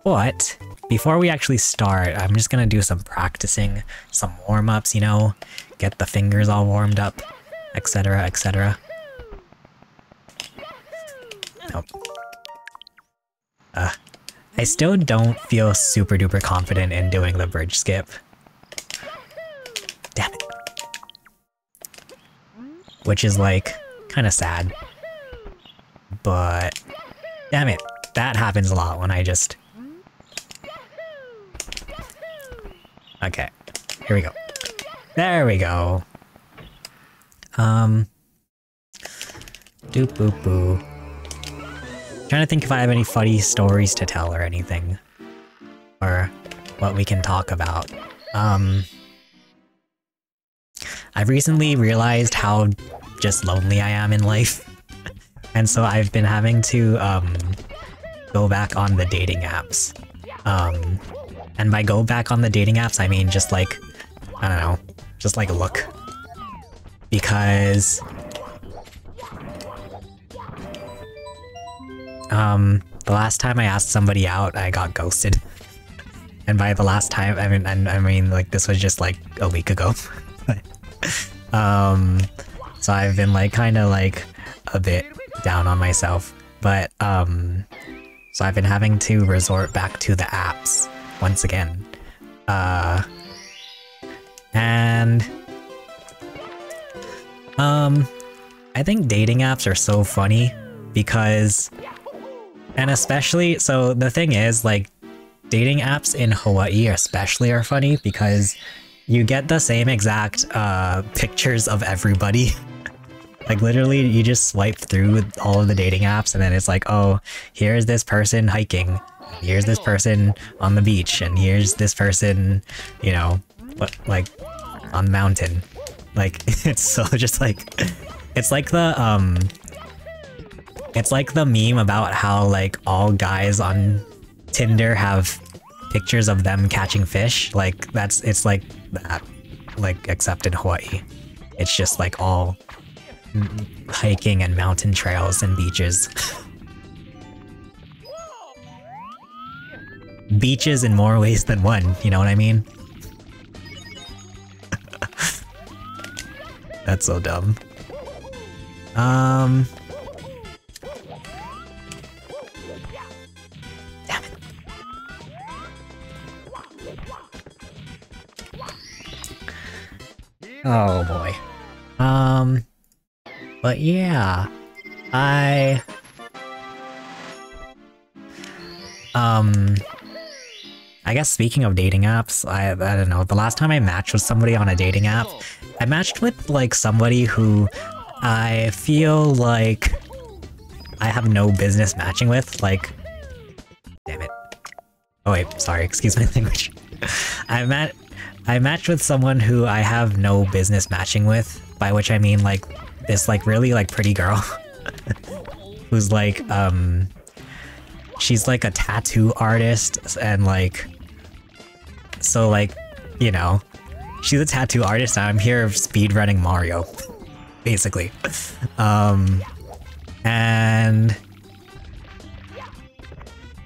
But before we actually start, I'm just gonna do some practicing, some warm-ups, you know, get the fingers all warmed up, etc, etc. Nope. I still don't feel super duper confident in doing the bridge skip. Damn it. Which is like, kinda sad. But, damn it, that happens a lot when I just... Okay, here we go. There we go. Doop boop boo. Trying to think if I have any funny stories to tell or anything. Or what we can talk about. I've recently realized how just lonely I am in life. And so I've been having to, go back on the dating apps. And by go back on the dating apps, I mean just like, I don't know, just like look. Because... the last time I asked somebody out, I got ghosted. And by the last time, I mean like this was just like a week ago. So I've been like kinda like a bit down on myself. But so I've been having to resort back to the apps once again. And I think dating apps are so funny because, and especially, so the thing is, like, dating apps in Hawaii especially are funny because you get the same exact pictures of everybody. Like literally you just swipe through all of the dating apps and then it's like, oh, here's this person hiking, here's this person on the beach, and here's this person, you know, like on the mountain. Like it's so just like, it's like the meme about how like all guys on Tinder have pictures of them catching fish. Like it's like that, like except in Hawaii. It's just like all hiking and mountain trails and beaches. Beaches in more ways than one, you know what I mean? That's so dumb. Damn it. Oh boy. But yeah, I guess speaking of dating apps, I don't know, the last time I matched with somebody on a dating app, I matched with like somebody who I feel like I have no business matching with, like, damn it. Oh wait, sorry, excuse my language. I matched with someone who I have no business matching with, by which I mean like this like really like pretty girl who's like she's like a tattoo artist and like, so like, you know, she's a tattoo artist and I'm here speedrunning Mario basically. And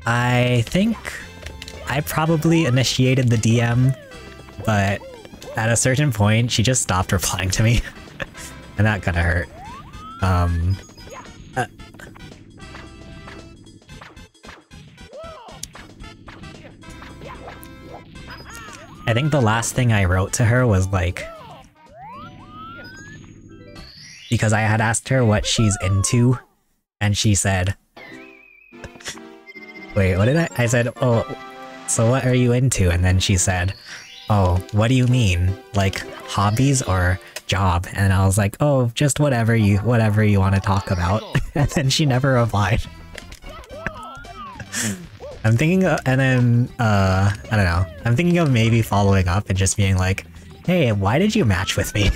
I think I probably initiated the DM, but at a certain point she just stopped replying to me. And that kinda hurt. I think the last thing I wrote to her was like, because I had asked her what she's into, and she said, wait, what did I said, oh, so what are you into? And then she said, oh, what do you mean? Like hobbies or job? And I was like, oh, just whatever you want to talk about. And then she never replied. I'm thinking and then I don't know, I'm thinking of maybe following up and just being like, hey, why did you match with me?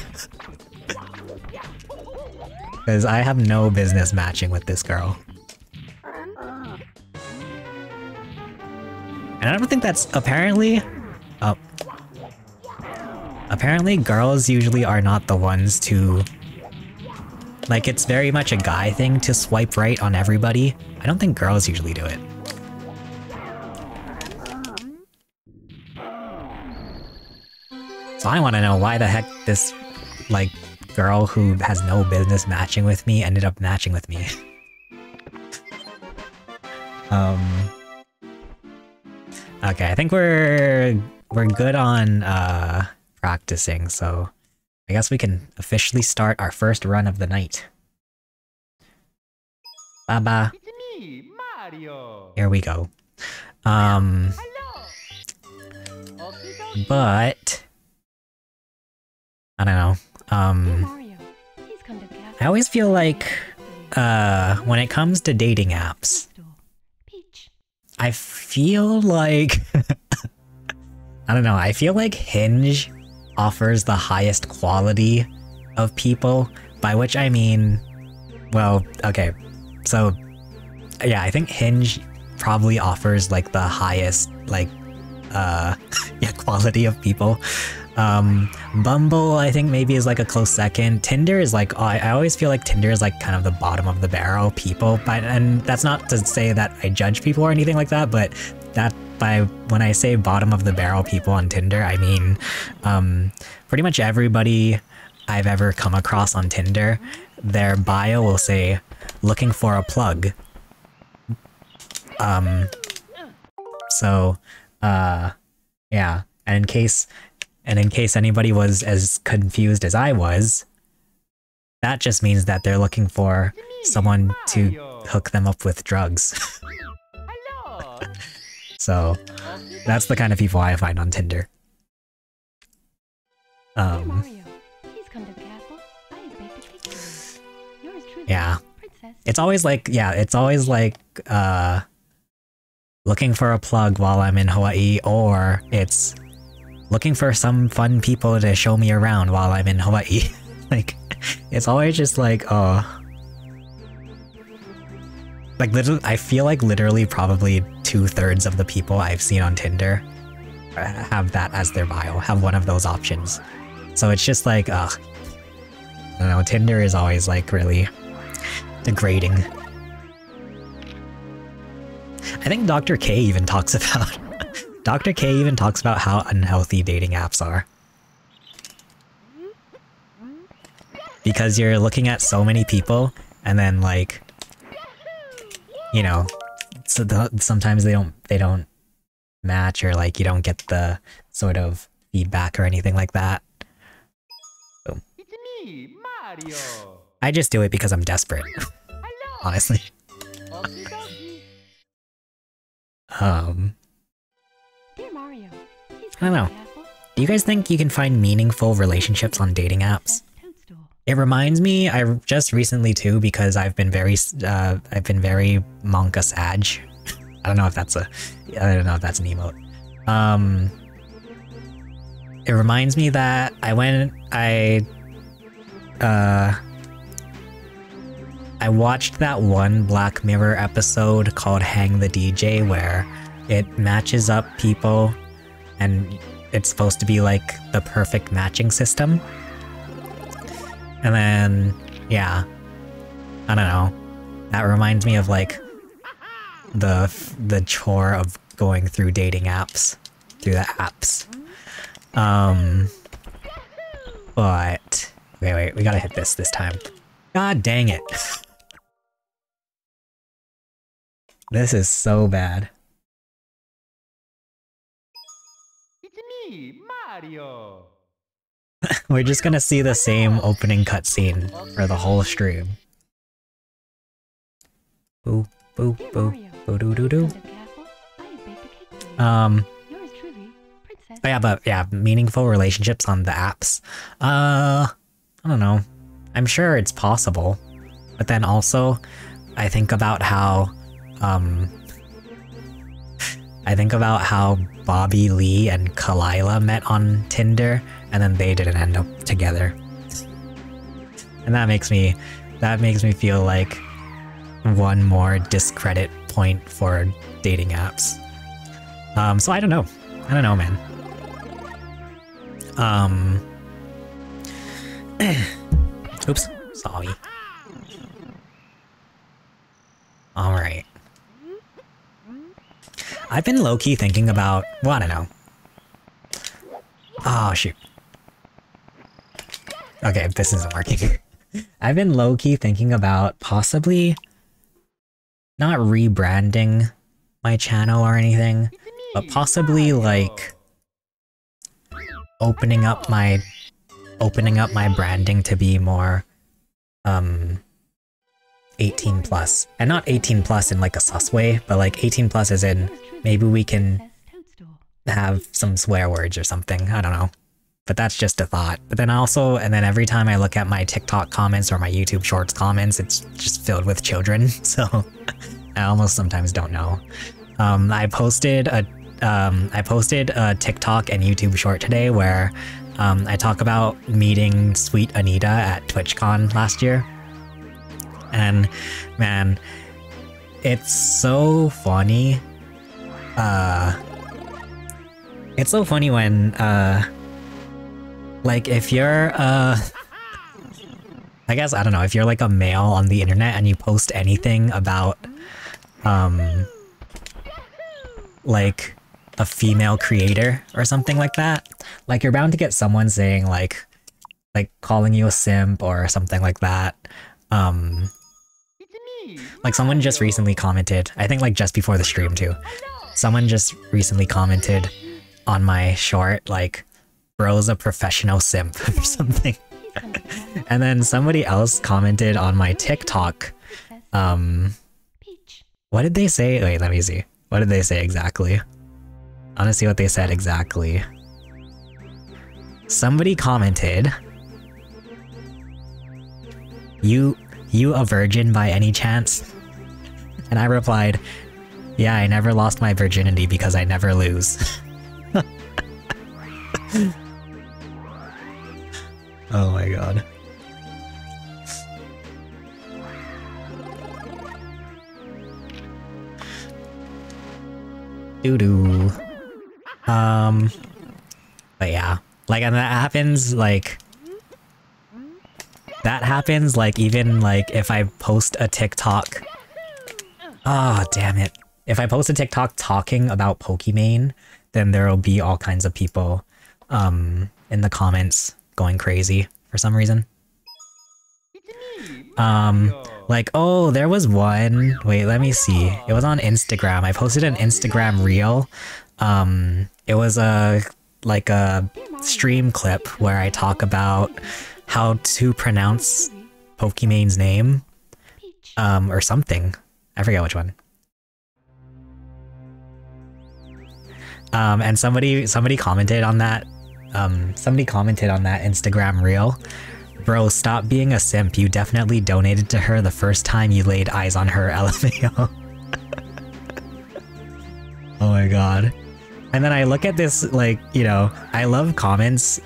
Because I have no business matching with this girl. And I don't think that's apparently girls usually are not the ones to, like, it's very much a guy thing to swipe right on everybody. I don't think girls usually do it. So I want to know why the heck this, like, girl who has no business matching with me ended up matching with me. Okay, I think we're good on practicing, so I guess we can officially start our first run of the night. Baba. It's me, Mario. Here we go. But I don't know. I always feel like when it comes to dating apps, I feel like I don't know, I feel like Hinge offers the highest quality of people, by which I mean, well, okay, so yeah, I think Hinge probably offers like the highest like yeah, quality of people. Bumble I think maybe is like a close second. Tinder is like, oh, I always feel like Tinder is like kind of the bottom of the barrel people, but and that's not to say that I judge people or anything like that, but that when I say bottom of the barrel people on Tinder, I mean pretty much everybody I've ever come across on Tinder, their bio will say looking for a plug. So yeah, and in case anybody was as confused as I was, that just means that they're looking for someone to hook them up with drugs. So that's the kind of people I find on Tinder. Yeah. It's always like, yeah, it's always like, looking for a plug while I'm in Hawaii, or it's looking for some fun people to show me around while I'm in Hawaii. Like, it's always just like, oh. Like, literally, I feel like literally probably 2/3 of the people I've seen on Tinder have that as their bio, have one of those options. So it's just like, ugh. I don't know, Tinder is always like really degrading. I think Dr. K even talks about Dr. K even talks about how unhealthy dating apps are. Because you're looking at so many people and then like, you know, so sometimes they don't match, or like you don't get the sort of feedback or anything like that. So, It's me, Mario. I just do it because I'm desperate. Honestly. I don't know. Do you guys think you can find meaningful relationships on dating apps? It reminds me, I just recently too, because I've been very manga sag. I don't know if that's an emote. It reminds me that I watched that one Black Mirror episode called Hang the DJ, where it matches up people and it's supposed to be like the perfect matching system. And then, yeah, I don't know. That reminds me of like the chore of going through dating apps, through the apps. But wait, we gotta hit this time. God dang it. This is so bad. It's me, Mario. We're just gonna see the same opening cutscene for the whole stream. Boo, boo, boo, boo doo doo doo. But yeah, meaningful relationships on the apps. I don't know. I'm sure it's possible. But then also, I think about how Bobby Lee and Kalila met on Tinder, and then they didn't end up together. And that makes me feel like one more discredit point for dating apps. So I don't know, man. Oops, sorry. Alright. I've been low-key thinking about, well, I don't know. Oh, shoot. Okay, this isn't working. I've been low-key thinking about possibly not rebranding my channel or anything, but possibly like opening up my branding to be more 18 plus. And not 18 plus in like a sus way, but like 18 plus as in maybe we can have some swear words or something. I don't know. But that's just a thought. But then also, and then every time I look at my TikTok comments or my YouTube Shorts comments, it's just filled with children. So I almost sometimes don't know. I posted a TikTok and YouTube short today where I talk about meeting Sweet Anita at TwitchCon last year. And man, it's so funny. It's so funny when like if you're I guess, I don't know, if you're like a male on the internet and you post anything about like a female creator or something like that, like you're bound to get someone saying like calling you a simp or something like that. Like someone just recently commented, I think like just before the stream too, someone just recently commented on my short like, bro's a professional simp or something. And then somebody else commented on my TikTok, what did they say? Wait, let me see. What did they say exactly? I want to see what they said exactly. Somebody commented, You a virgin by any chance? And I replied, yeah, I never lost my virginity because I never lose. Oh my god. Doo-doo. But yeah. Like, and that happens, like... That happens, like, even, like, if I post a TikTok... Ah, damn it. If I post a TikTok talking about Pokimane, then there'll be all kinds of people, in the comments going crazy for some reason. Like, oh, there was one... Wait, let me see. It was on Instagram. I posted an Instagram reel. It was like a stream clip where I talk about how to pronounce Pokimane's name. Or something. I forget which one. And somebody commented on that. Somebody commented on that Instagram reel. Bro, stop being a simp. You definitely donated to her the first time you laid eyes on her, LMAO. Oh my god. And then I look at this, like, you know, I love comments.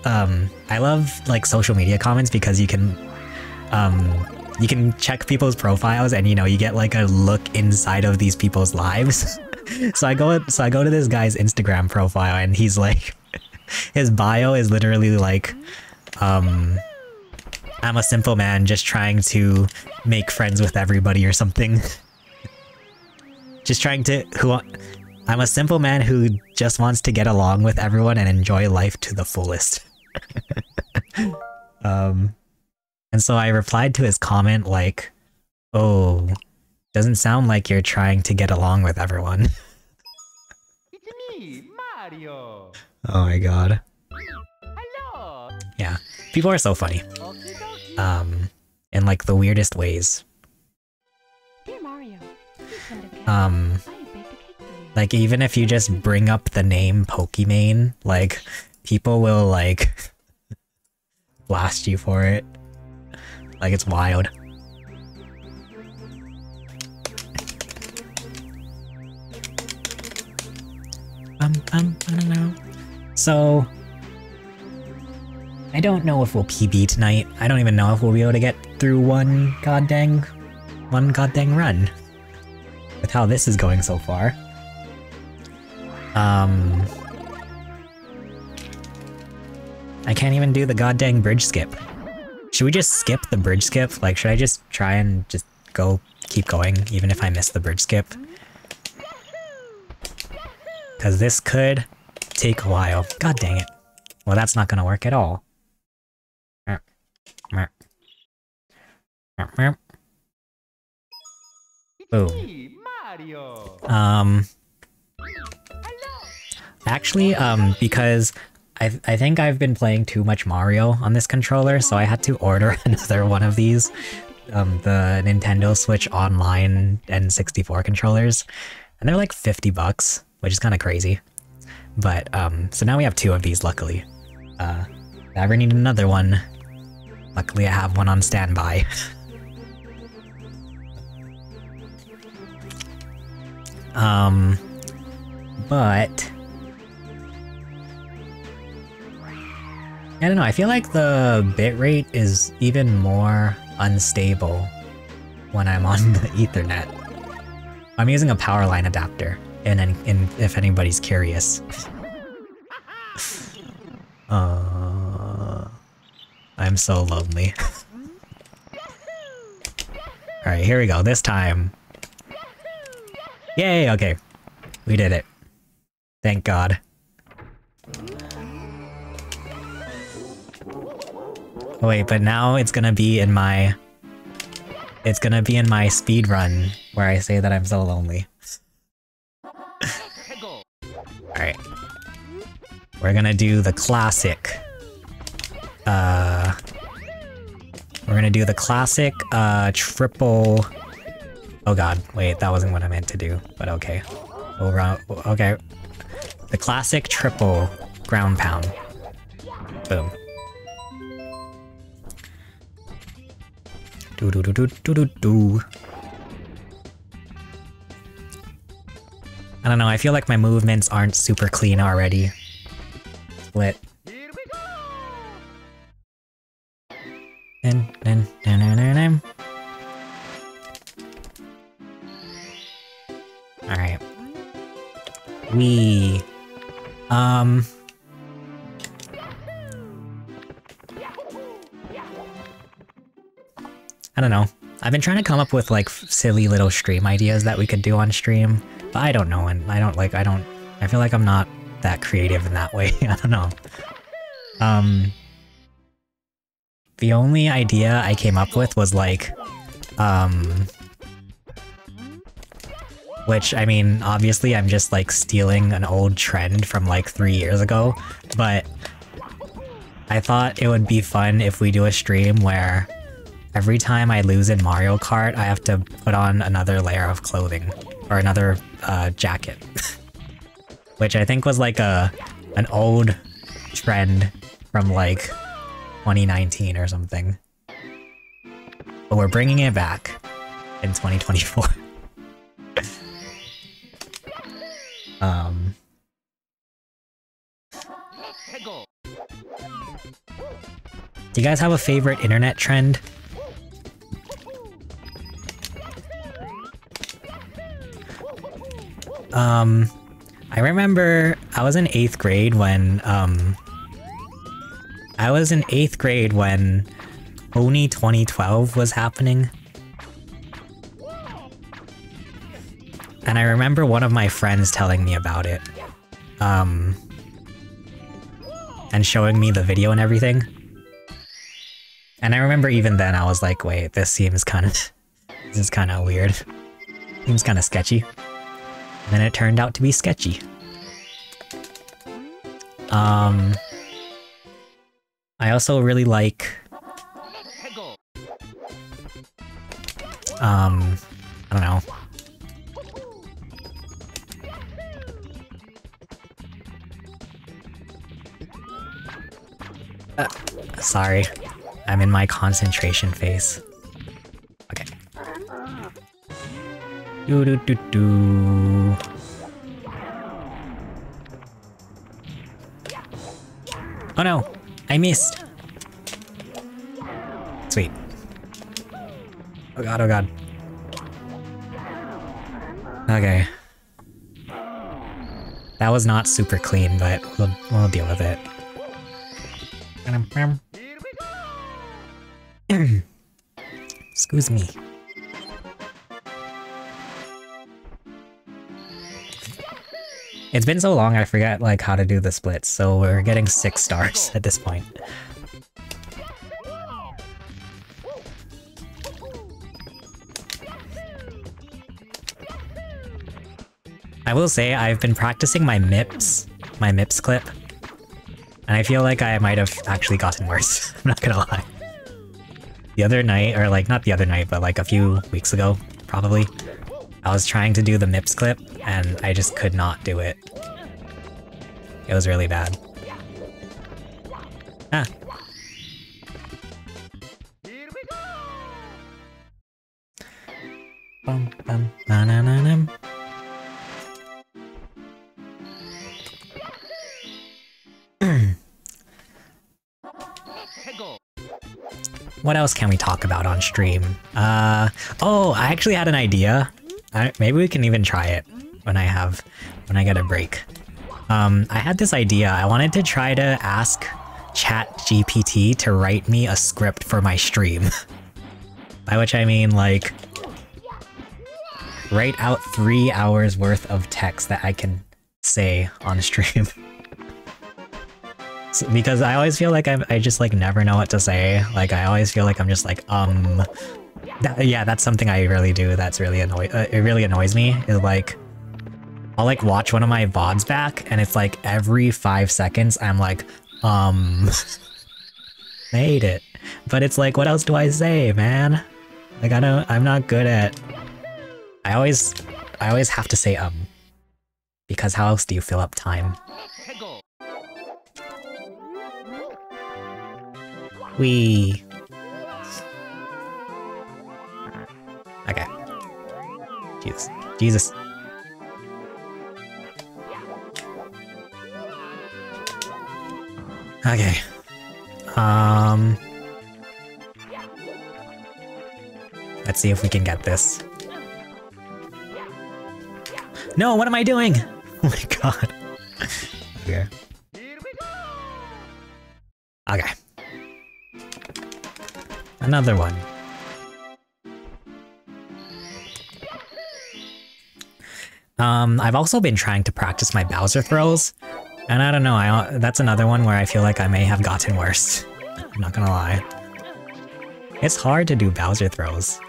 I love, like, social media comments because you can check people's profiles and, you know, you get, like, a look inside of these people's lives. So I go to this guy's Instagram profile and he's like, his bio is literally like, I'm a simple man just trying to make friends with everybody or something. Just trying to, I'm a simple man who just wants to get along with everyone and enjoy life to the fullest. And so I replied to his comment like, oh, doesn't sound like you're trying to get along with everyone. It's me, Mario. Oh my god. Hello. Yeah, people are so funny. In like the weirdest ways. Dear Mario, like even if you just bring up the name Pokimane, like people will like blast you for it. Like it's wild. I don't know. So I don't know if we'll PB tonight. I don't even know if we'll be able to get through one goddamn run. With how this is going so far. I can't even do the goddamn bridge skip. Should we just skip the bridge skip? Like, should I just try and just keep going, even if I miss the bridge skip? Because this could take a while. God dang it. Well, that's not gonna work at all. Boom. Me, Mario. Actually, because I think I've been playing too much Mario on this controller, so I had to order another one of these, the Nintendo Switch Online N64 controllers, and they're like 50 bucks, which is kind of crazy. But, so now we have two of these, luckily. If I ever need another one, luckily I have one on standby. But I don't know, I feel like the bitrate is even more unstable when I'm on the Ethernet. I'm using a power line adapter, if anybody's curious. I'm so lonely. Alright, here we go, this time. Yay, okay. We did it. Thank God. Oh wait, but now it's gonna be in my... It's gonna be in my speedrun where I say that I'm so lonely. Alright. We're gonna do the classic. We're gonna do the classic, triple... Oh god, wait, that wasn't what I meant to do, but okay. Okay. The classic triple ground pound. Boom. Do do do do do do do. I don't know, I feel like my movements aren't super clean already. Split. Here we go. Alright. We... I don't know. I've been trying to come up with like silly little stream ideas that we could do on stream, but I don't know, and I feel like I'm not that creative in that way. I don't know. The only idea I came up with was like, which, I mean, obviously I'm just like stealing an old trend from like 3 years ago, but I thought it would be fun if we do a stream where every time I lose in Mario Kart, I have to put on another layer of clothing, or another jacket. Which I think was like an old trend from like 2019 or something. But we're bringing it back in 2024. Do you guys have a favorite internet trend? I remember I was in 8th grade when, Oni 2012 was happening. And I remember one of my friends telling me about it. And showing me the video and everything. And I remember even then I was like, wait, this is kind of weird. Seems kind of sketchy. And then it turned out to be sketchy. I also really like... I don't know. Sorry. I'm in my concentration phase. Okay. Do do do do. Oh no! I missed! Sweet. Oh god, oh god. Okay. That was not super clean, but we'll deal with it. Excuse me. It's been so long I forgot like how to do the splits, so we're getting 6 stars at this point. I will say I've been practicing my MIPS clip, and I feel like I might have actually gotten worse. I'm not gonna lie. The other night, or like not the other night, but like a few weeks ago, probably, I was trying to do the MIPS clip, and I just could not do it. It was really bad. Ah. Bum, bum, na, na, na, na. What else can we talk about on stream? Oh, I actually had an idea. Maybe we can even try it when I get a break. I had this idea. I wanted to try to ask ChatGPT to write me a script for my stream. By which I mean, like, write out 3 hours worth of text that I can say on stream. Because I always feel like I just like never know what to say. Like I always feel like I'm just like yeah, that's something I really do. That's really it really annoys me. Is like I'll like watch one of my VODs back, and it's like every 5 seconds I'm like I hate it. But it's like, what else do I say, man? Like I'm not good at. I always have to say because how else do you fill up time? Wee. Okay. Jesus. Okay. Let's see if we can get this. No, what am I doing? Oh my god. Okay. Okay. Another one. I've also been trying to practice my Bowser throws, and I don't know, that's another one where I feel like I may have gotten worse. I'm not gonna lie. It's hard to do Bowser throws.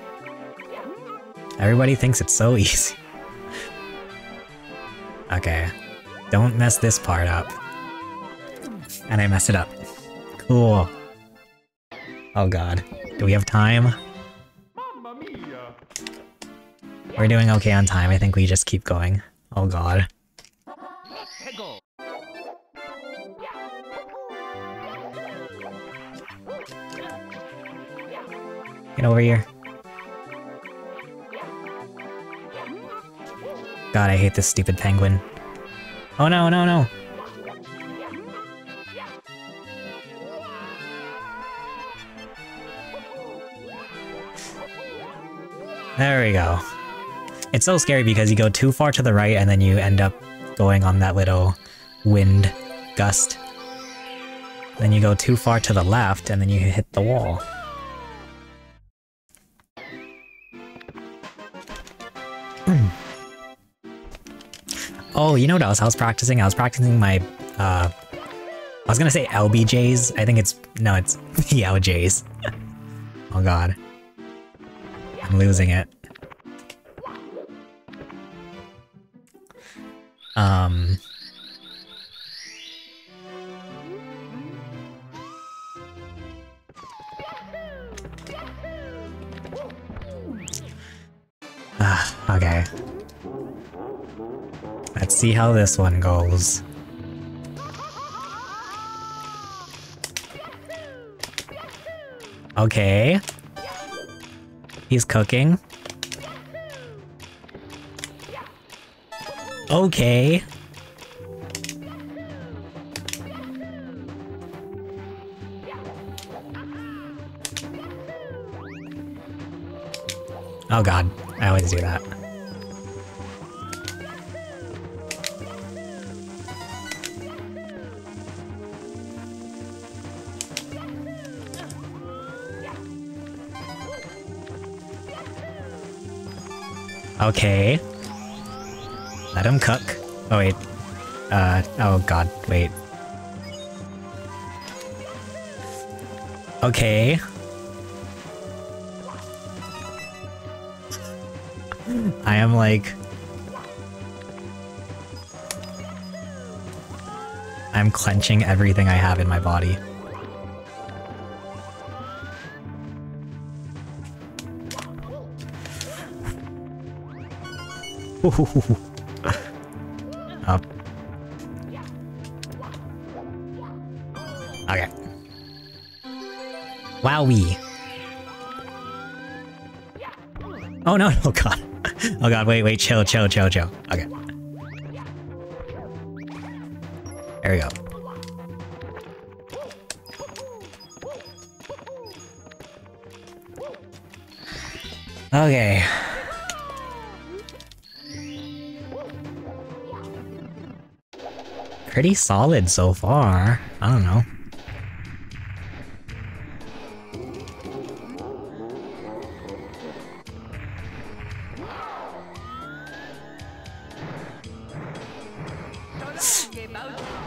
Everybody thinks it's so easy. Okay. Don't mess this part up. And I mess it up. Cool. Oh god. Do we have time? We're doing okay on time. I think we just keep going. Oh god. Get over here. God, I hate this stupid penguin. Oh no, no, no! There we go. It's so scary because you go too far to the right and then you end up going on that little wind gust. Then you go too far to the left and then you hit the wall. Oh, you know what else I was practicing? I was practicing my, I was gonna say LBJs. I think it's the LJs. Oh god. I'm losing it. Okay. Let's see how this one goes. Okay. He's cooking. Okay. Oh god, I always do that. Okay. Let him cook. Oh wait. Oh god, wait. Okay. I am like... I'm clenching everything I have in my body. Up. Okay. Wowee. Oh no, oh god. Oh god, wait, chill. Okay. There we go. Okay. Pretty solid so far. I don't know.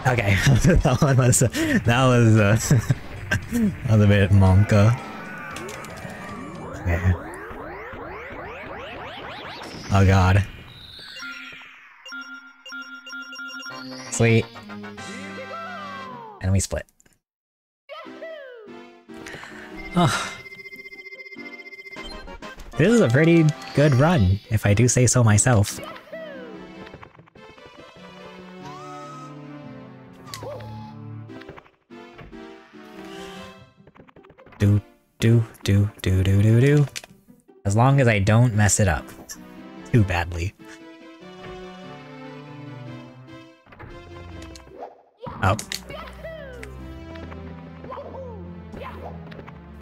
Okay, that was a bit monka. Okay. Oh god. Sweet. And we split. Oh. This is a pretty good run, if I do say so myself. Do. As long as I don't mess it up too badly. Oh.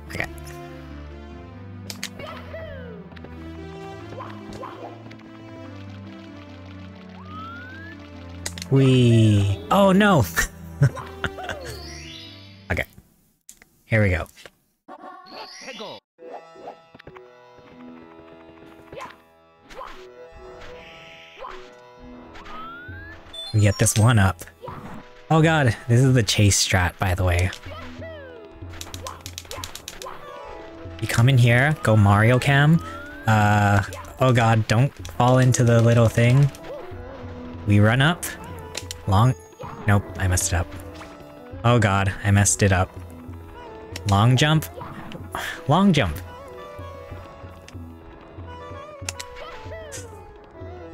Okay. Whee! Oh no! Okay. Here we go. We get this one up. Oh god, this is the chase strat, by the way. You come in here, go Mario Cam. Oh god, don't fall into the little thing. We run up. Nope, I messed it up. Oh god, I messed it up. Long jump. Long jump.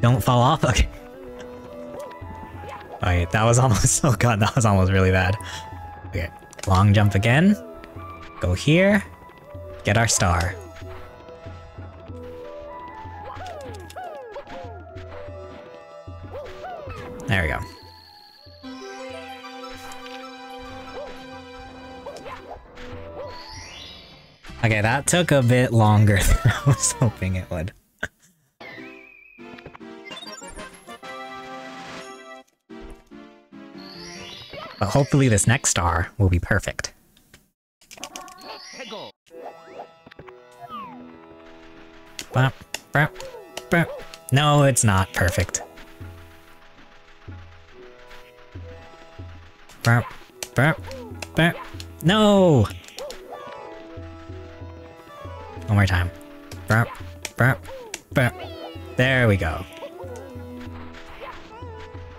Don't fall off, okay. Wait, that was almost, oh god, that was almost really bad. Okay, long jump again. Go here. Get our star. There we go. Okay, that took a bit longer than I was hoping it would. But hopefully this next star will be perfect. Bop, bop, bop. No, it's not perfect. Bop, bop, bop. No! One more time. Bop, bop, bop. There we go.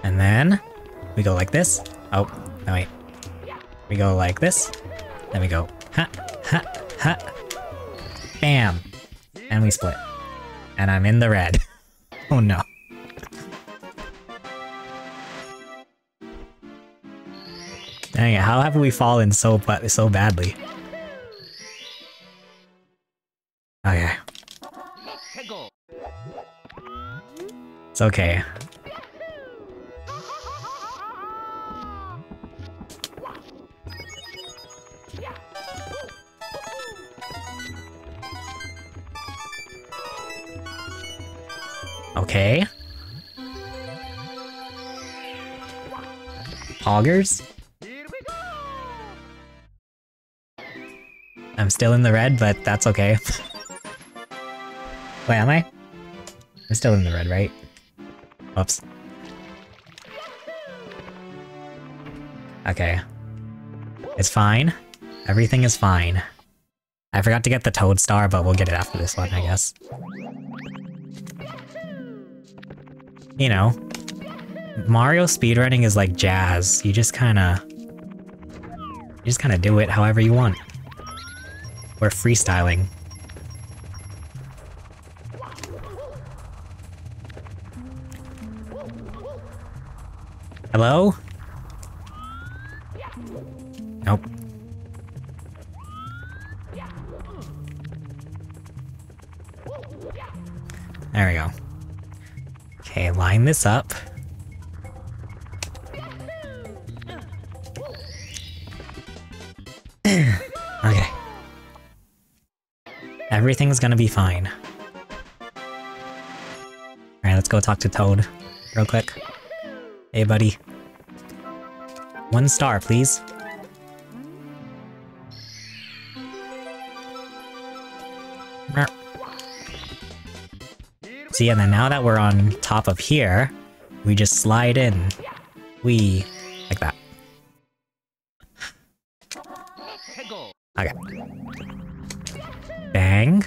And then we go like this. Oh, no wait. We go like this. Then we go ha, ha, ha. Bam! And we split. And I'm in the red. Oh no. Dang it, how have we fallen so badly? Okay. It's okay. Okay. Poggers? I'm still in the red, but that's okay. Wait, am I? I'm still in the red, right? Whoops. Okay. It's fine. Everything is fine. I forgot to get the Toad Star, but we'll get it after this one, I guess. You know. Mario speedrunning is like jazz. You just kinda do it however you want. Or freestyling. Hello? Nope. There we go. Okay, line this up. Okay. Everything's gonna be fine. Alright, let's go talk to Toad real quick. Hey, buddy. 1 star, please. See, and then now that we're on top of here, we just slide in. Like that. Okay. Bang.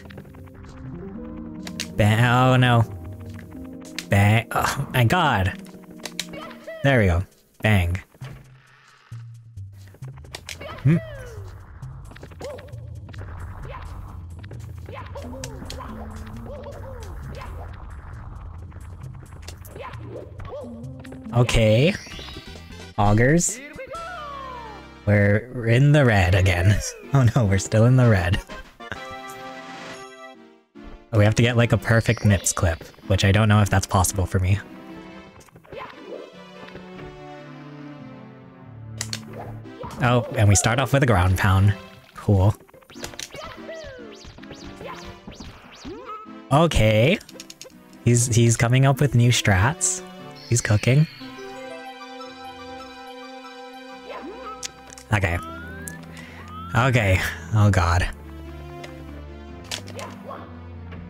Bang. Oh no. Bang. Oh my god. There we go. Bang. Hmm. Okay. Augers. We're in the red again. Oh no, we're still in the red. We have to get like a perfect Nips clip, which I don't know if that's possible for me. Oh, and we start off with a ground pound. Cool. Okay. He's coming up with new strats. He's cooking. Okay. Okay. Oh god.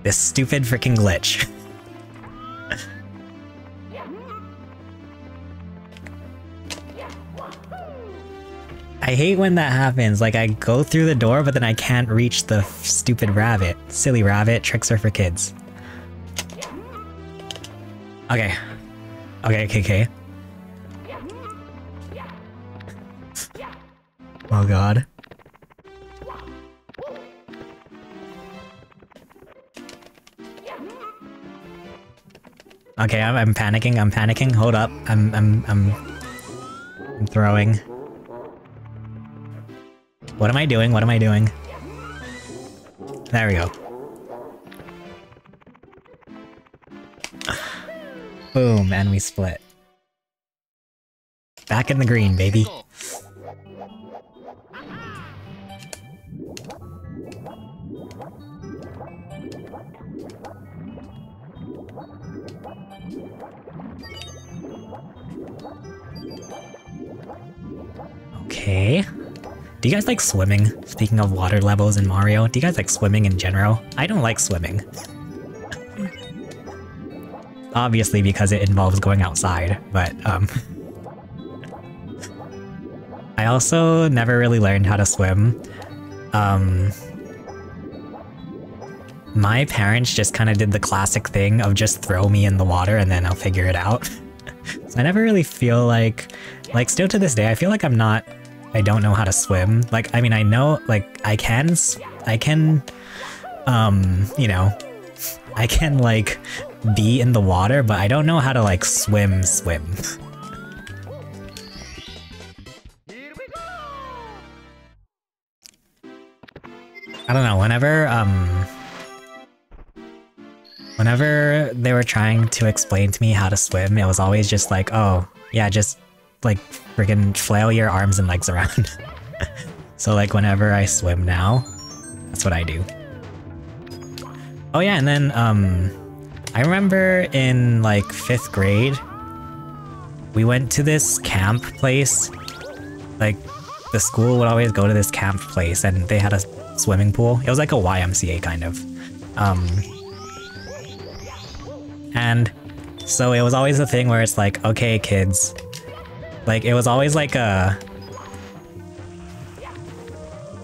This stupid freaking glitch. I hate when that happens, like I go through the door but then I can't reach the stupid rabbit. Silly rabbit, tricks are for kids. Okay. Okay. Oh god. Okay, I'm panicking, hold up. I'm throwing. What am I doing? There we go. Boom, and we split. Back in the green, baby. Okay. Do you guys like swimming? Speaking of water levels in Mario, do you guys like swimming in general? I don't like swimming. Obviously because it involves going outside, but I also never really learned how to swim. My parents just kind of did the classic thing of just throw me in the water and then I'll figure it out. So I never really feel like still to this day, I feel like I don't know how to swim. Like, I mean, I know, like, I can, you know, I can, like, be in the water, but I don't know how to, like, swim. I don't know, whenever they were trying to explain to me how to swim, it was always just like, oh, yeah, just, like, friggin' flail your arms and legs around. So, like, whenever I swim now, that's what I do. Oh yeah, and then, I remember in, like, 5th grade, we went to this camp place. Like, the school would always go to this camp place, and they had a swimming pool. It was like a YMCA, kind of. And so it was always a thing where it's like, okay, kids. Like, it was always like it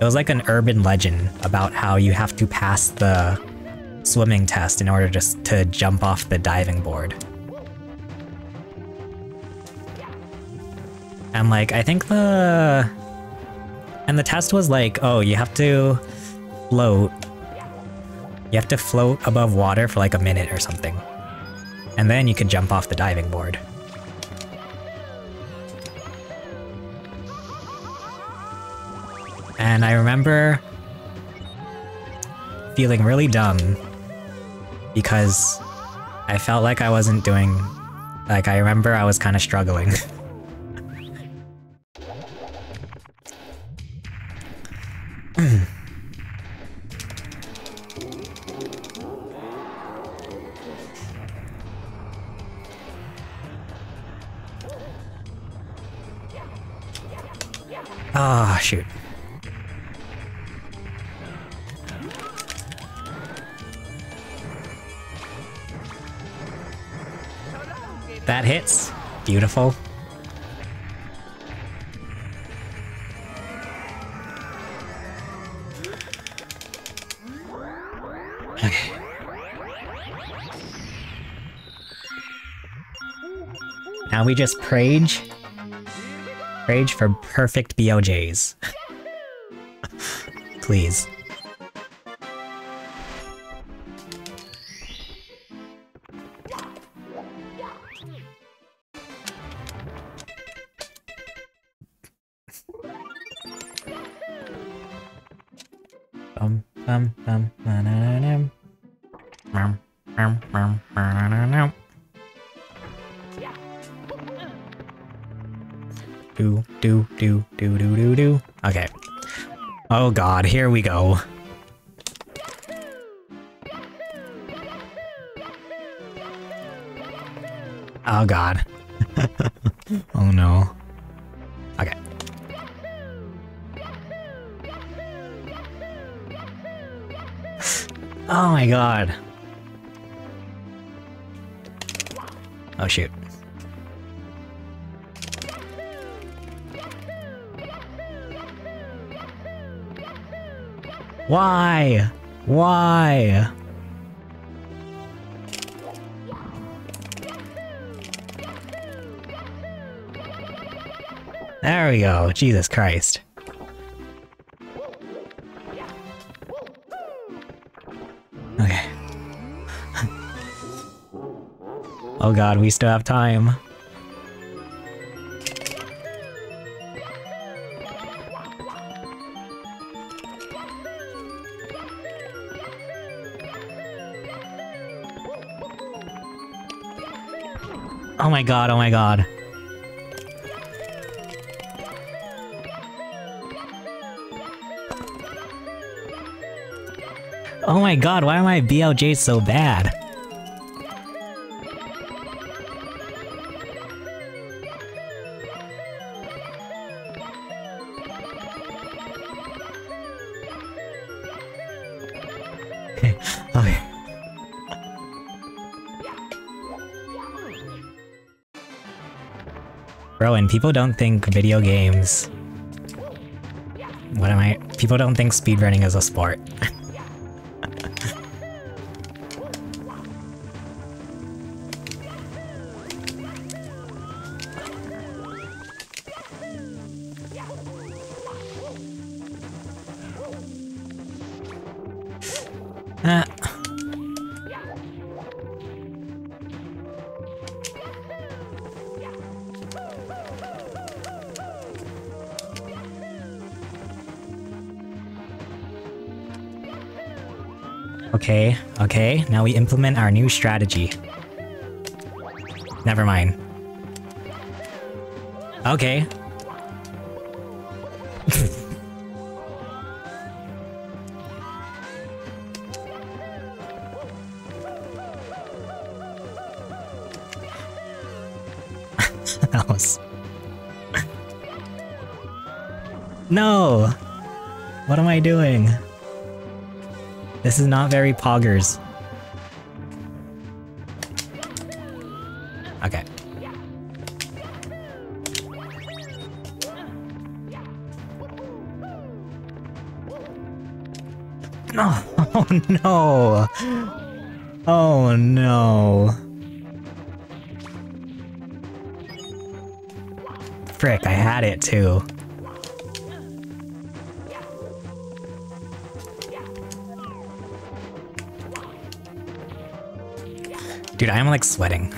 was like an urban legend about how you have to pass the swimming test in order just to jump off the diving board. And like, I think the test was like, oh, you have to float. You have to float above water for like a minute or something. And then you could jump off the diving board. And I remember feeling really dumb because I felt like I wasn't doing... Like, I remember I was kind of struggling. Ah, shoot. That hits. Beautiful. Okay. Now we just prage. Prage for perfect BOJs. Please. Do. Okay. Oh god, here we go. Oh god. Oh no. Okay. Oh my god. Oh shoot. Why? Why? There we go. Jesus Christ. Okay. Oh god, we still have time. Oh my god, oh my god. Oh my god, why are my BLJs so bad? Okay, okay. Bro, and people don't think video games... What am I? People don't think speedrunning is a sport. Okay, now we implement our new strategy. Never mind. Okay. That was... No! What am I doing? This is not very poggers. Okay. No! Oh no! Oh no! Frick, I had it too. Dude, I am like sweating.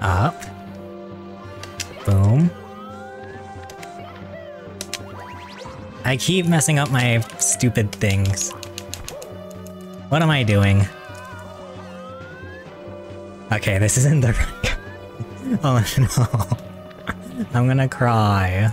Up. Boom. I keep messing up my stupid things. What am I doing? Okay, this isn't the right... Oh no. I'm gonna cry.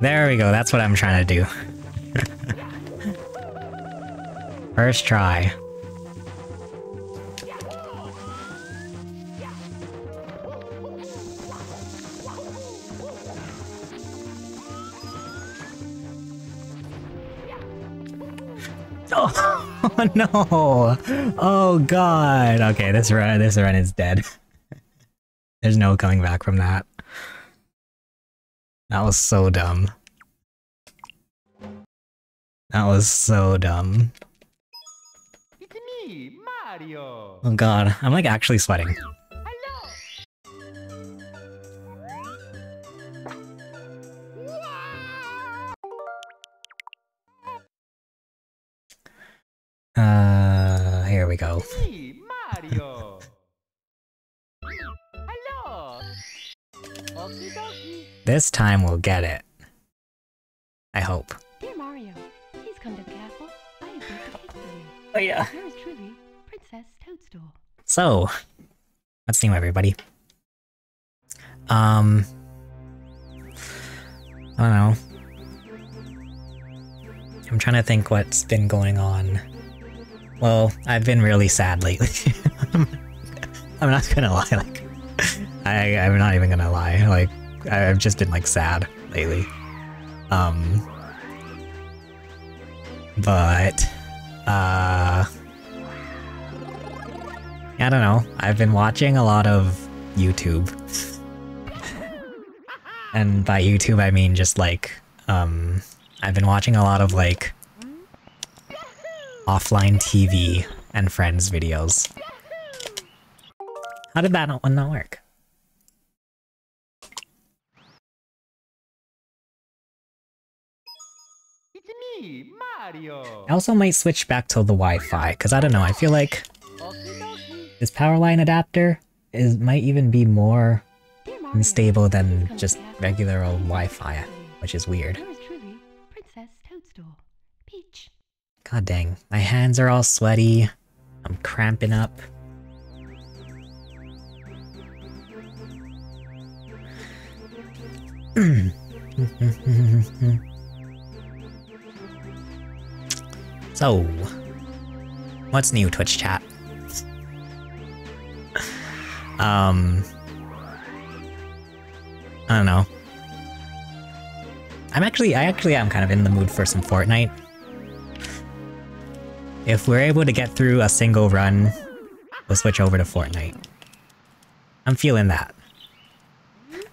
There we go, that's what I'm trying to do. First try. Oh no! Oh god! Okay, this run is dead. There's no coming back from that. That was so dumb. That was so dumb. It's me, Mario. Oh god, I'm like actually sweating. Here we go. It's me, Mario. Hello. Okie dokie. This time we'll get it. I hope. Dear Mario, please come to the castle. I have baked a cake for you. Oh yeah. Yours truly, Princess Toadstool. So, what's new, everybody? I don't know. I'm trying to think what's been going on. Well, I've been really sad lately. I'm not gonna lie, like, I'm not even gonna lie, like, I've just been, like, sad lately. But, I don't know, I've been watching a lot of YouTube. And by YouTube, I mean just, like, I've been watching a lot of, like, offline TV and friends videos. How did that one not work? It's me, Mario. I also might switch back to the Wi-Fi, because I don't know, I feel like Okie dokie. this power line adapter might even be more Dear Mario, unstable please than come to just the castle. regular I old have baked a Wi-Fi, cake for you. which is weird. Yours truly, Princess Toadstool. Peach. God dang, my hands are all sweaty, I'm cramping up. So, what's new, Twitch chat? I don't know. I actually am kind of in the mood for some Fortnite. If we're able to get through a single run, we'll switch over to Fortnite. I'm feeling that.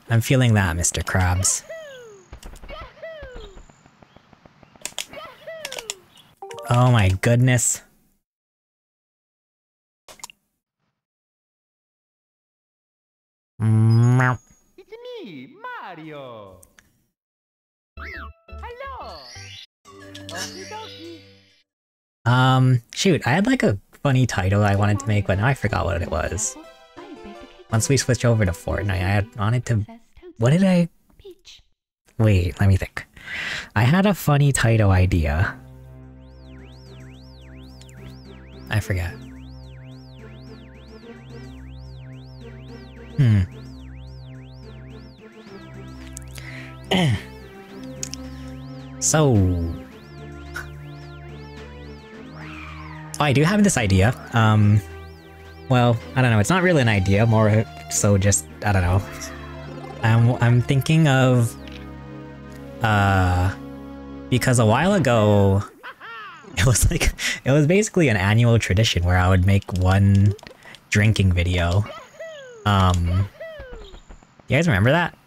I'm feeling that, Mr. Krabs. Oh my goodness. Meow. It's me, Mario. Hello. Okie dokie. Shoot, I had like a funny title I wanted to make, but now I forgot what it was. I have baked a cake Once we switch over to Fortnite, I had wanted to... Princess Toadstool. What did I... Peach. Wait, let me think. I had a funny title idea. I forget. So... Oh, I do have this idea. well, I don't know, it's not really an idea, more so just, I don't know. I'm thinking of, because a while ago, it was basically an annual tradition where I would make one drinking video. You guys remember that?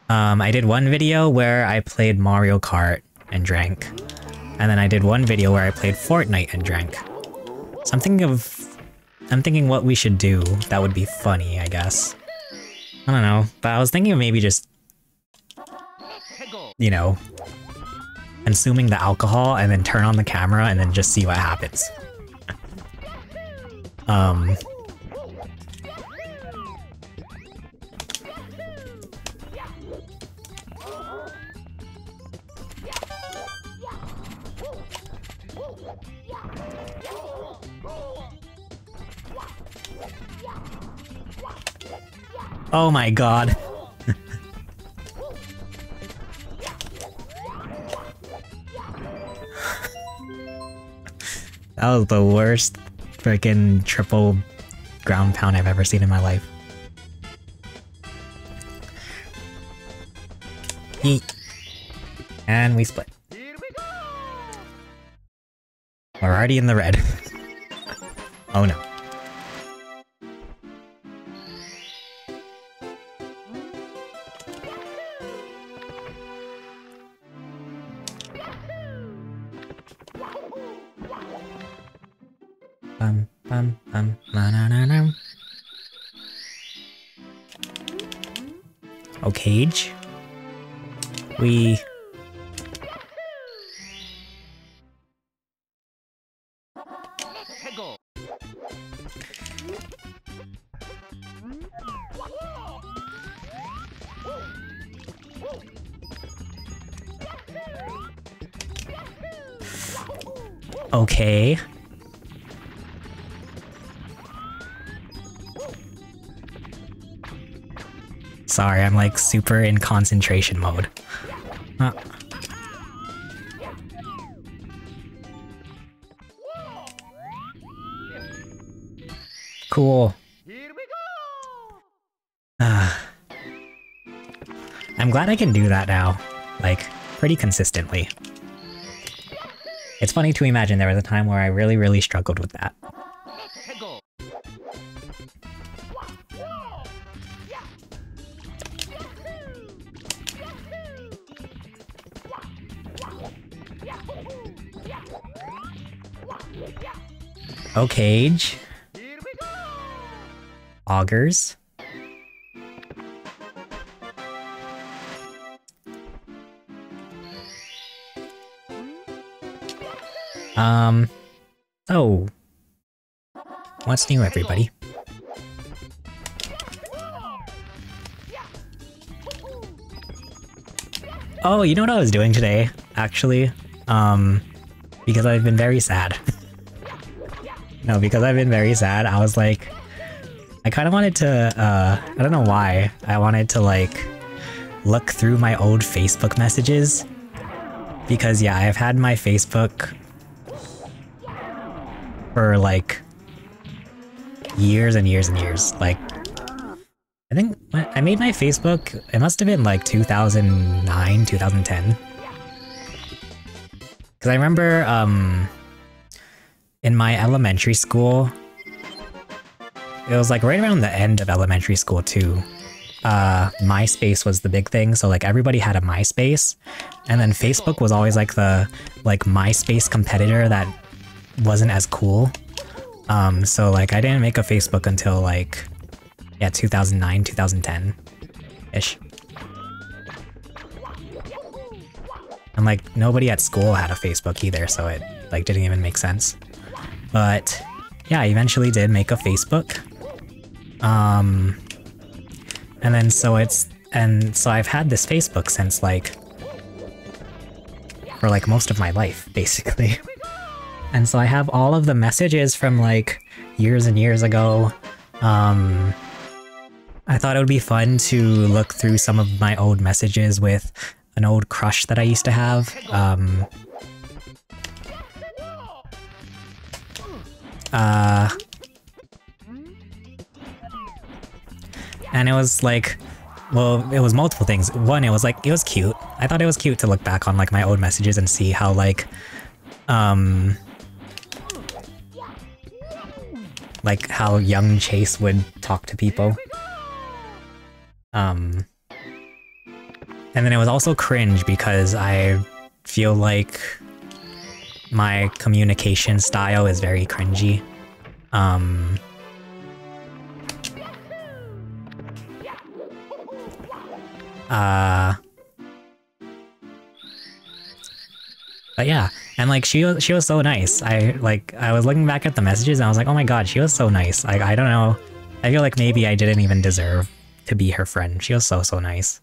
I did one video where I played Mario Kart and drank. And then I did one video where I played Fortnite and drank. So I'm thinking what we should do that would be funny, I guess. I don't know, but I was thinking of maybe just, you know, consuming the alcohol and then turn on the camera and then just see what happens. Oh my god. That was the worst freaking triple ground pound I've ever seen in my life. Yeet. And we split. We're already in the red. Oh no. Oh, cage. We... Okay. Sorry, I'm like super in concentration mode. Cool. I'm glad I can do that now, like, pretty consistently. It's funny to imagine there was a time where I really struggled with that. Oh, cage. Augers. Oh. What's new, everybody? Oh, you know what I was doing today, actually? Because I've been very sad. No, because I've been very sad, I was like... I kind of wanted to, I don't know why, I wanted to, like, look through my old Facebook messages. Because, yeah, I've had my Facebook for, like, years and years and years. Like, I think I made my Facebook, it must have been, like, 2009, 2010. Because I remember, in my elementary school, it was like right around the end of elementary school too, MySpace was the big thing, so like everybody had a MySpace, and then Facebook was always like the MySpace competitor that wasn't as cool. So like I didn't make a Facebook until like, yeah, 2009, 2010-ish. And like nobody at school had a Facebook either, so it like didn't even make sense. But yeah, I eventually did make a Facebook. And then so I've had this Facebook since like, for like most of my life, basically. And so I have all of the messages from like years and years ago. I thought it would be fun to look through some of my old messages with an old crush that I used to have. And it was like, well, it was multiple things. One, it was like, it was cute. I thought it was cute to look back on like my old messages and see how like how young Chase would talk to people. And then it was also cringe because I feel like my communication style is very cringy. But yeah, and like she was so nice. I was looking back at the messages and I was like, oh my god, she was so nice. Like, I don't know. I feel like maybe I didn't even deserve to be her friend. She was so nice.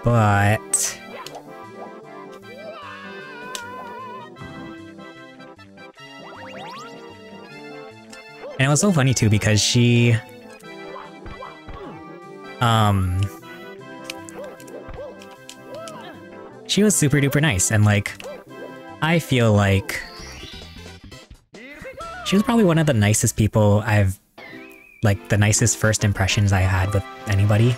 But and it was so funny too because she was super duper nice, and like I feel like she was probably one of the nicest people I've like the nicest first impressions I had with anybody.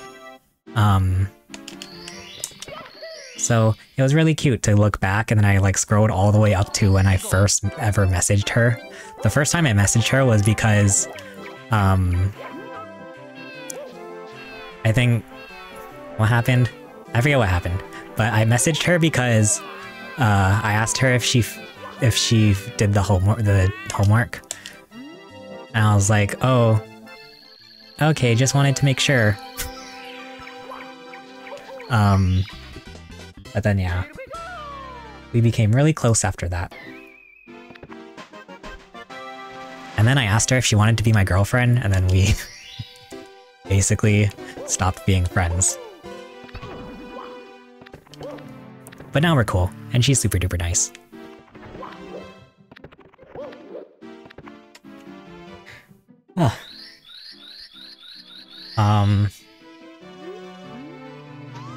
So it was really cute to look back, and then I like scrolled all the way up to when I first ever messaged her. The first time I messaged her was because, I think, what happened? I forget what happened, but I messaged her because, I asked her if she did the homework, and I was like, oh, okay, just wanted to make sure. But then yeah, we became really close after that. And then I asked her if she wanted to be my girlfriend, and then we basically stopped being friends. But now we're cool, and she's super duper nice. Oh.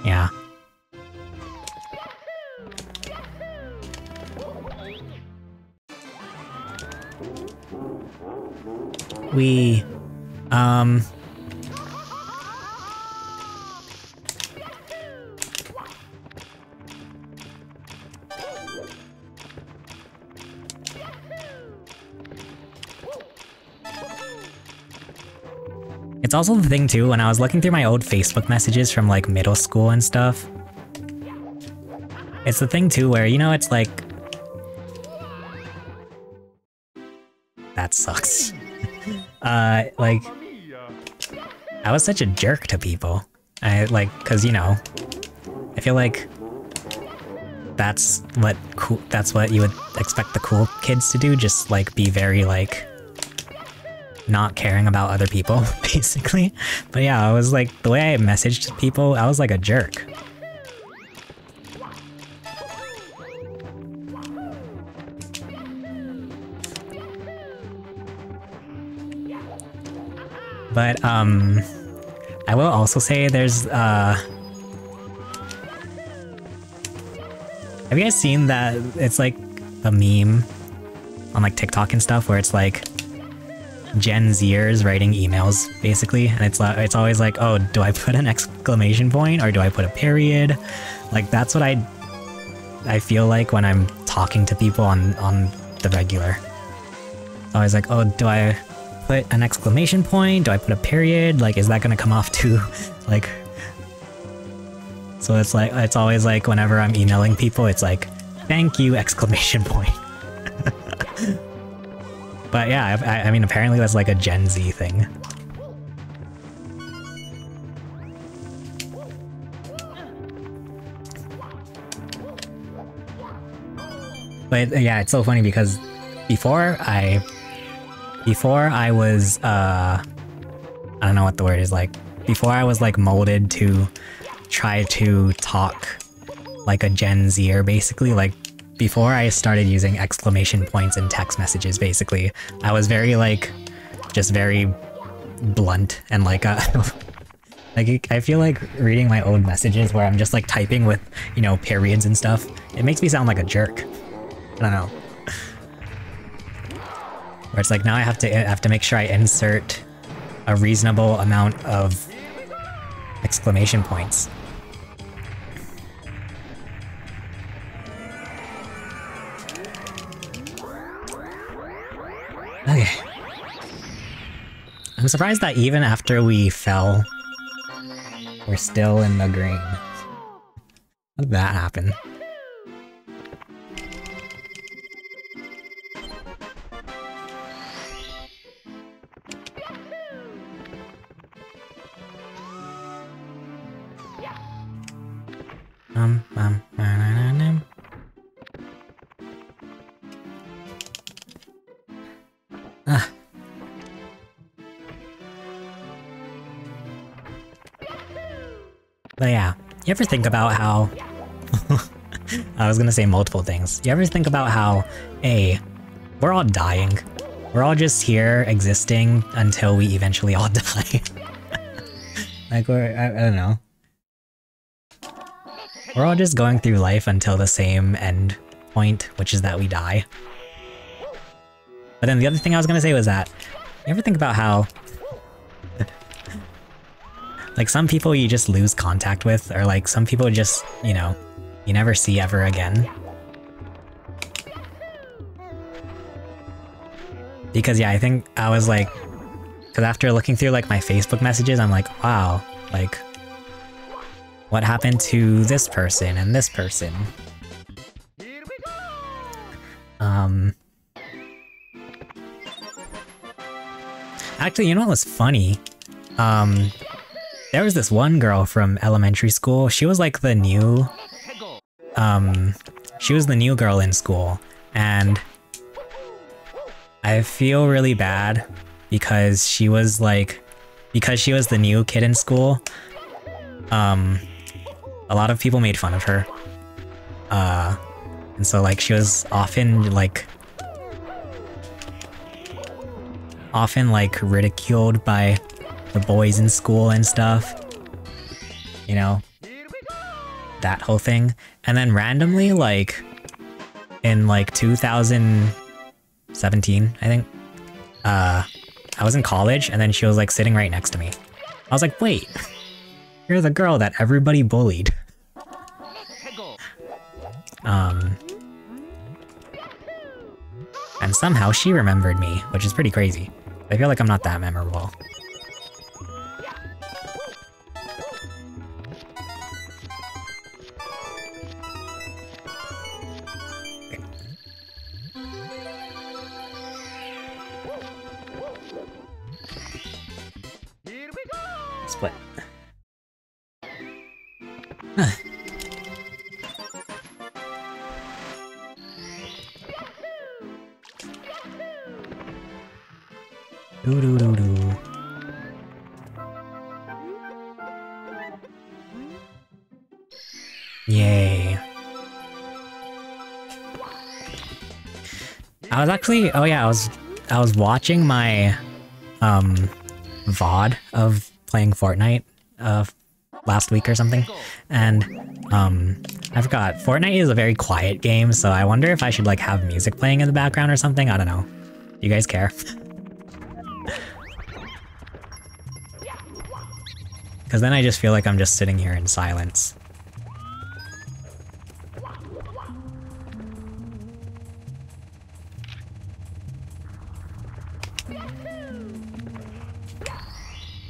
Yeah. We, it's also the thing too, when I was looking through my old Facebook messages from like middle school and stuff, it's the thing too where, you know, it's like, that sucks. Like, I was such a jerk to people. Cause you know, I feel like that's what you would expect the cool kids to do, just like be very like not caring about other people, basically. But yeah, I was like, the way I messaged people, I was like a jerk. But, I will also say there's, have you guys seen that it's like a meme on like TikTok and stuff where it's like Gen Zers writing emails, basically, and it's always like, oh, do I put an exclamation point or do I put a period? Like, that's what I feel like when I'm talking to people on the regular. It's always like, oh, do I put an exclamation point? Do I put a period? Like, is that gonna come off too, like... So it's like, it's always like whenever I'm emailing people, it's like, thank you, exclamation point. But yeah, I mean, apparently that's like a Gen Z thing. But yeah, it's so funny because before I was, I don't know what the word is, like, before I was like molded to try to talk like a Gen Zer, basically, like, before I started using exclamation points in text messages, basically, I was very like, just very blunt and like like I feel like reading my own messages where I'm just like typing with, you know, periods and stuff. It makes me sound like a jerk. I don't know. Where it's like now I have to make sure I insert a reasonable amount of exclamation points. Okay. I'm surprised that even after we fell, we're still in the green. How did that happen? But yeah, you ever think about how... I was gonna say multiple things. You ever think about how, A, we're all dying. We're all just here existing until we eventually all die. Like I don't know. We're all just going through life until the same end point, which is that we die. But then the other thing I was gonna say was that, you ever think about how like some people you just lose contact with, or like some people just, you know, you never see ever again? Because yeah, I think I was like, because after looking through like my Facebook messages, I'm like, wow, like, what happened to this person and this person? Actually, you know what was funny? There was this one girl from elementary school. She was like the new, she was the new girl in school, and I feel really bad because she was like, because she was the new kid in school, a lot of people made fun of her. And so like she was often like ridiculed by the boys in school and stuff, you know, that whole thing. And then randomly, like, in like 2017, I think, I was in college, and then she was like sitting right next to me. I was like, wait, you're the girl that everybody bullied. And somehow she remembered me, which is pretty crazy. I feel like I'm not that memorable. Split. Do do do do. Yay. I was actually, oh yeah, I was watching my VOD of playing Fortnite last week or something, and I forgot, Fortnite is a very quiet game, so I wonder if I should like have music playing in the background or something. I don't know. Do you guys care? Because then I just feel like I'm just sitting here in silence.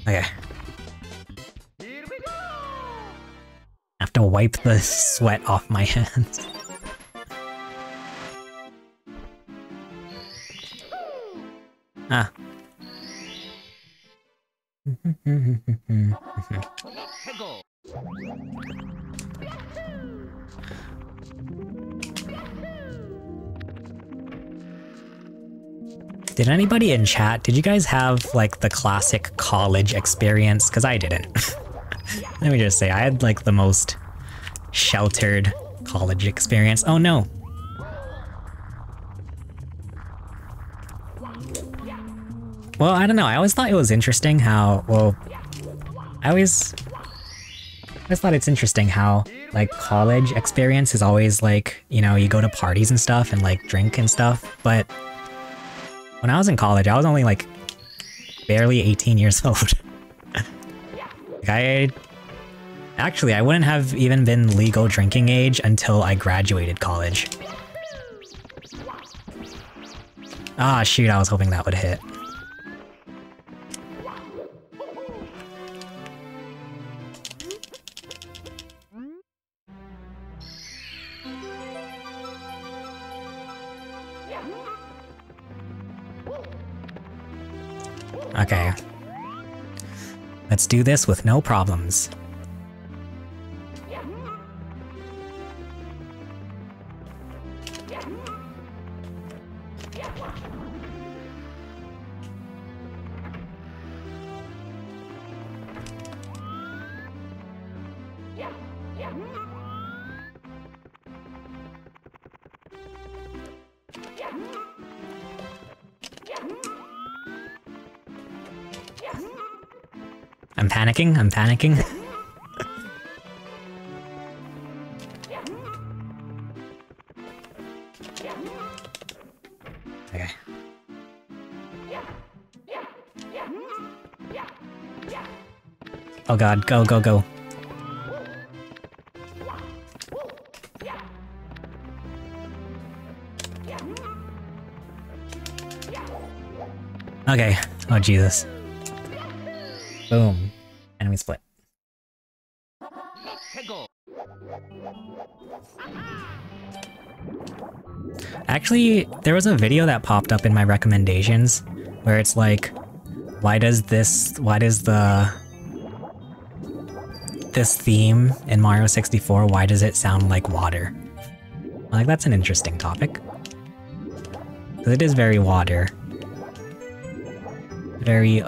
Okay. I have to wipe the sweat off my hands. Ah. Did anybody in chat, did you guys have like the classic college experience? Because I didn't. Let me just say, I had like the most sheltered college experience. Oh no. Well, I don't know, I always thought it was interesting how, well, I always thought it's interesting how, like, college experience is always like, you know, you go to parties and stuff and, like, drink and stuff, but when I was in college, I was only, like, barely 18 years old. Like, I wouldn't have even been legal drinking age until I graduated college. Ah, shoot, I was hoping that would hit. Okay. Let's do this with no problems. I'm panicking. Okay. Oh god, go, go, go. Okay. Oh Jesus. Boom. Enemy split. Actually, there was a video that popped up in my recommendations where it's like, this theme in Mario 64, why does it sound like water? Like, that's an interesting topic. Because it is very water. Very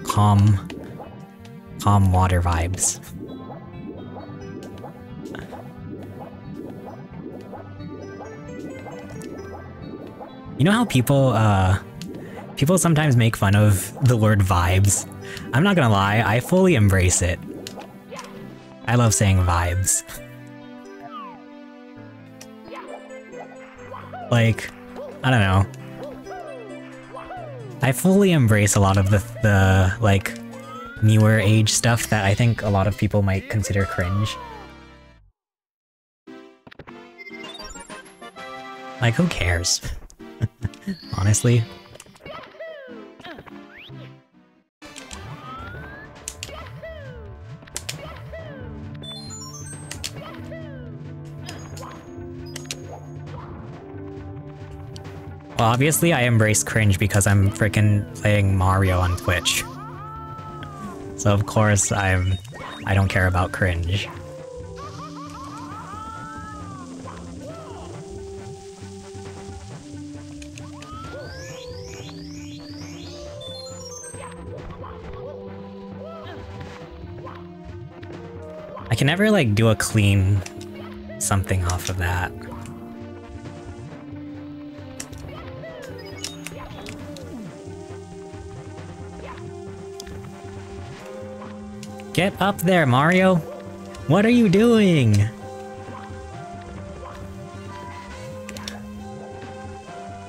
calm water vibes. You know how people sometimes make fun of the word vibes? I'm not gonna lie, I fully embrace it. I love saying vibes. Like, I don't know. I fully embrace a lot of the like, newer age stuff that I think a lot of people might consider cringe. Like, who cares? Honestly. Well, obviously I embrace cringe because I'm frickin' playing Mario on Twitch. So of course I don't care about cringe. I can never like do a clean something off of that. Get up there, Mario! What are you doing?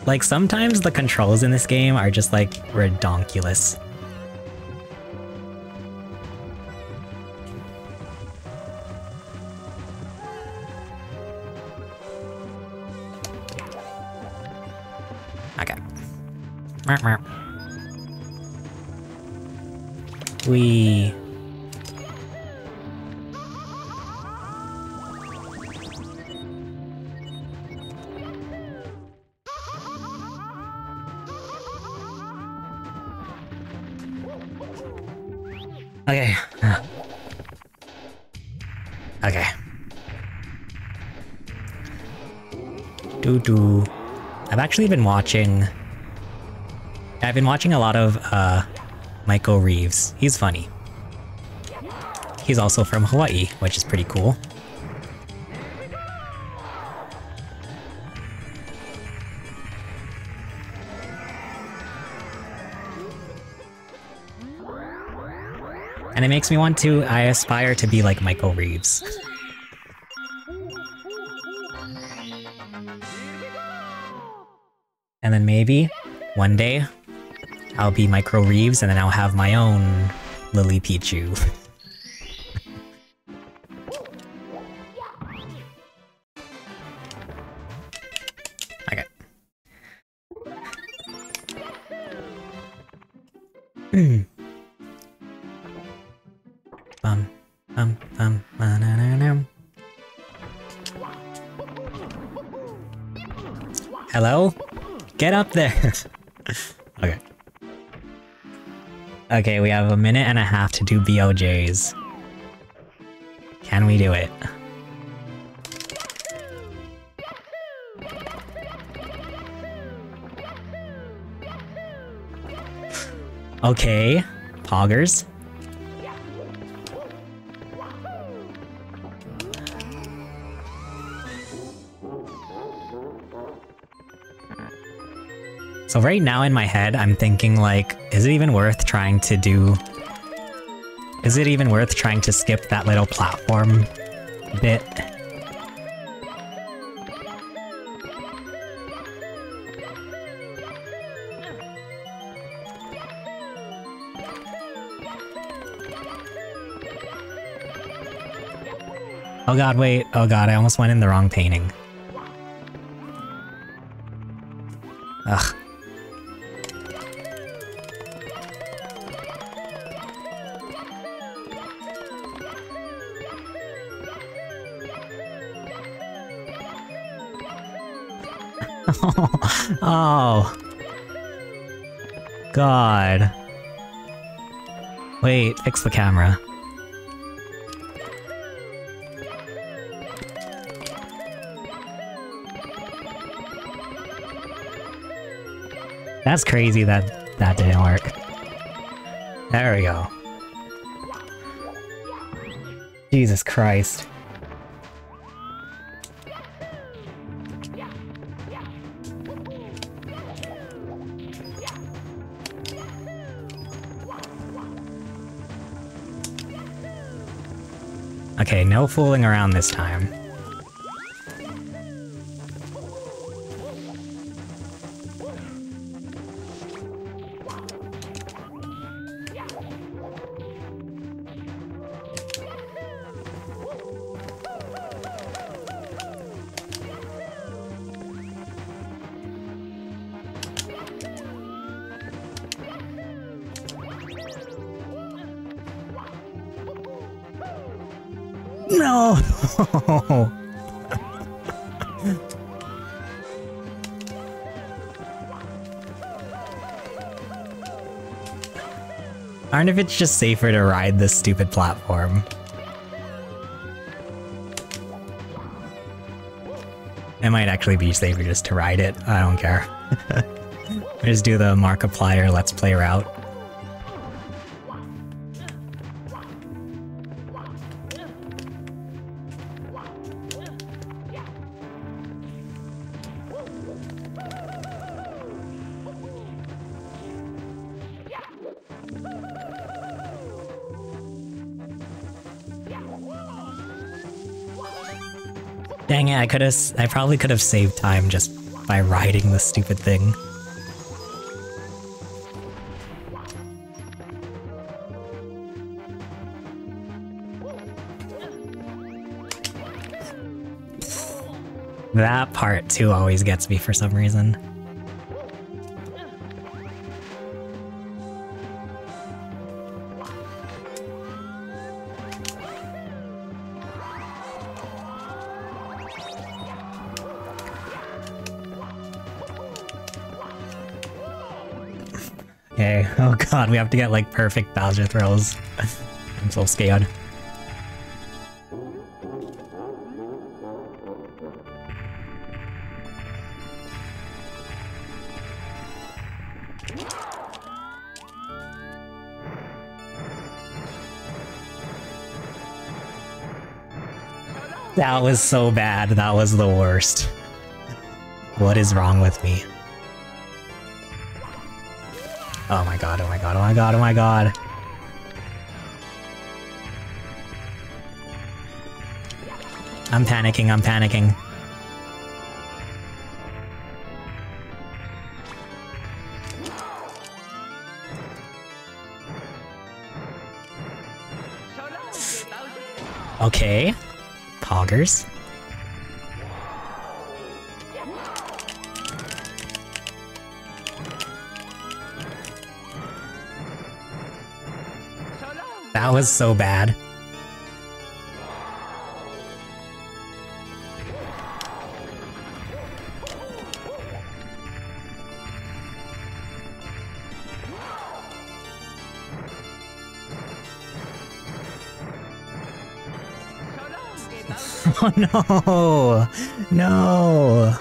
Like, sometimes the controls in this game are just, like, redonkulous. Okay. We... Okay. Okay. Doo-doo. I've actually been watching... I've been watching a lot of, Michael Reeves. He's funny. He's also from Hawaii, which is pretty cool. And it makes me want to, I aspire to be like Michael Reeves. And then maybe, one day, I'll be Micro Reeves and then I'll have my own Lily Pichu. Okay. Hello? Get up there! Okay. Okay, we have a minute and a half to do BOJs. Can we do it? Okay, poggers. So right now in my head, I'm thinking like, is it even worth trying to skip that little platform bit? Oh god, wait. Oh god, I almost went in the wrong painting. Ugh. Oh. God. Wait, fix the camera. That's crazy that that didn't work. There we go. Jesus Christ. Okay, no fooling around this time. No! Aren't if it's just safer to ride this stupid platform? It might actually be safer just to ride it. I don't care. Just do the Markiplier Let's Play route. Dang it, I probably could have saved time just by riding this stupid thing. That part too always gets me for some reason. Okay, oh god, we have to get like perfect Bowser throws. I'm so scared. That was so bad, that was the worst. What is wrong with me? Oh my god, oh my god, oh my god, oh my god. I'm panicking, I'm panicking. Okay. Poggers. That was so bad. Oh no! No!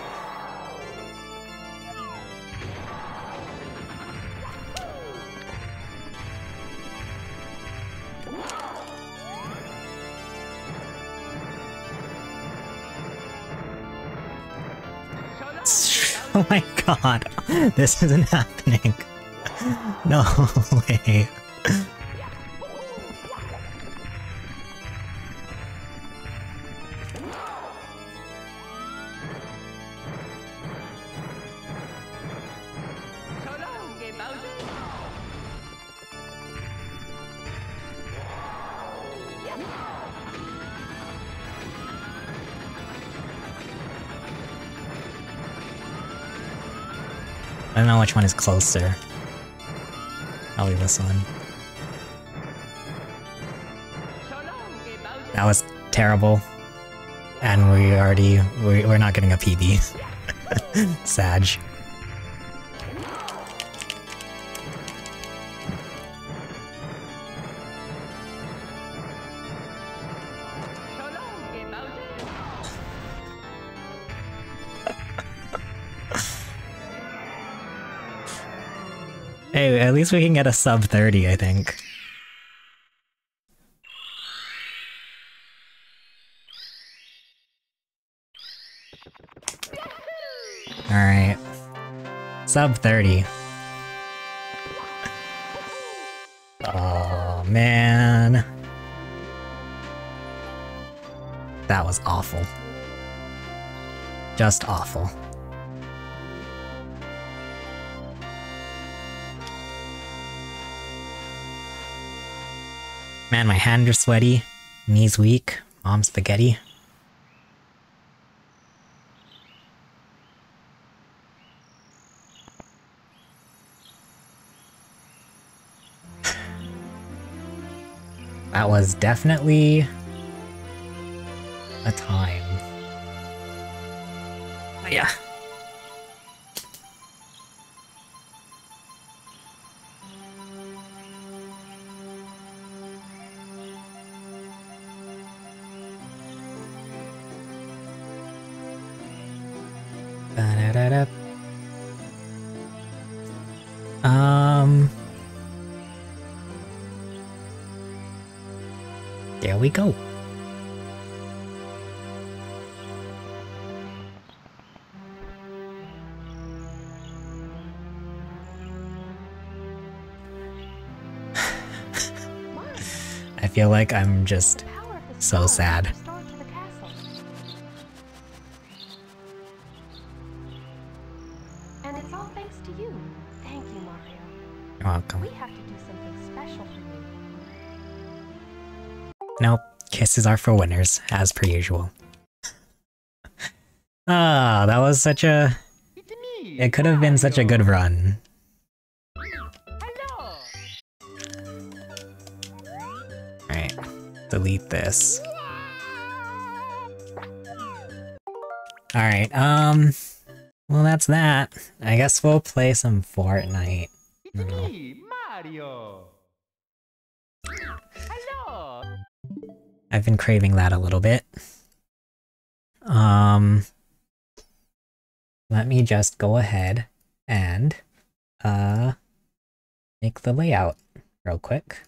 Oh my god, this isn't happening. No way. I don't know which one is closer. Probably this one. That was terrible. And we're not getting a PB. Sag. Hey, at least we can get a sub 30, I think. Alright. Sub 30. Oh, man. That was awful. Just awful. Man, my hands are sweaty, knees weak, mom's spaghetti. That was definitely a time. Oh, yeah. Ba-da-da-da. There we go. I feel like I'm just so sad. And it's all thanks to you. Thank you, Mario. You're welcome. We have to do something special for you. Nope, kisses are for winners, as per usual. Ah, that was such a... It's me, It could have been such a good run. Hello. Alright, delete this. Alright, well that's that. I guess we'll play some Fortnite. It's me, Mario. Hello. I've been craving that a little bit. Let me just go ahead and make the layout real quick.